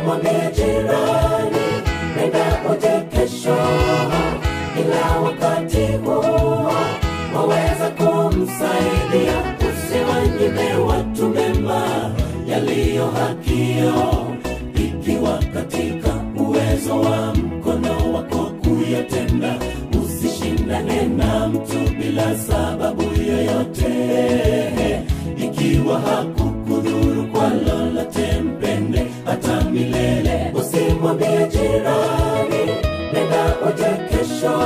usimwambie jirani nenda uje kesho, ila wakati huo waweza kumsaidia. Usiwanyime watu mema yaliyo hakio, ikiwa katika uwezo wa mkono wako kuyatenda. Usishindane na mtu bila sababu yoyote, ikiwa hakukudhuru kwa lolote mpende hata milele. Usimwambie jirani nenda uje kesho,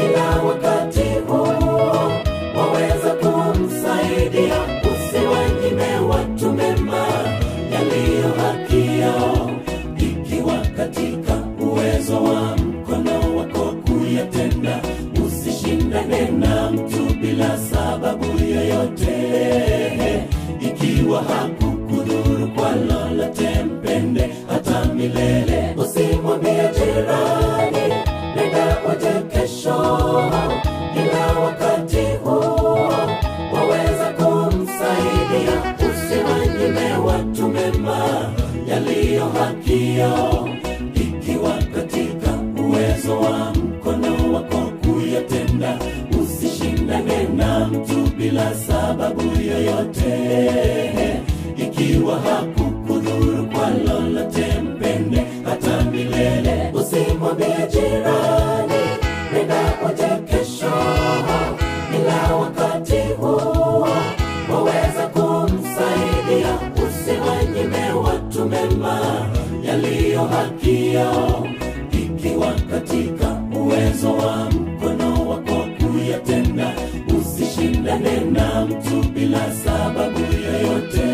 ila wakati huo waweza kumsaidia. Usiwanyime watu mema yaliyo hakio, ikiwa katika uwezo wa mkono wako kuyatenda. Usishindane na mtu bila sababu yoyote, ikiwa hakukudhuru kwa lolote mpende hata milele. Usimwambie jirani nenda uje kesho, ila wakati huo waweza kumsaidia. Usiwanyime watu mema yaliyo hakio, ikiwa katika uwezo wa mkono wako kuyatenda. Usishindane na mtu bila sababu yoyote, ikiwa hakukudhuru kwa lolote mpende hata milele. Usimwambie jirani nenda uje kesho, ila wakati huo waweza kumsaidia. Usiwanyime watu mema yaliyo hakio, ikiwa katika uwezo wa mkono wako kuyatenda. Usishindane na mtu bila sababu yoyote,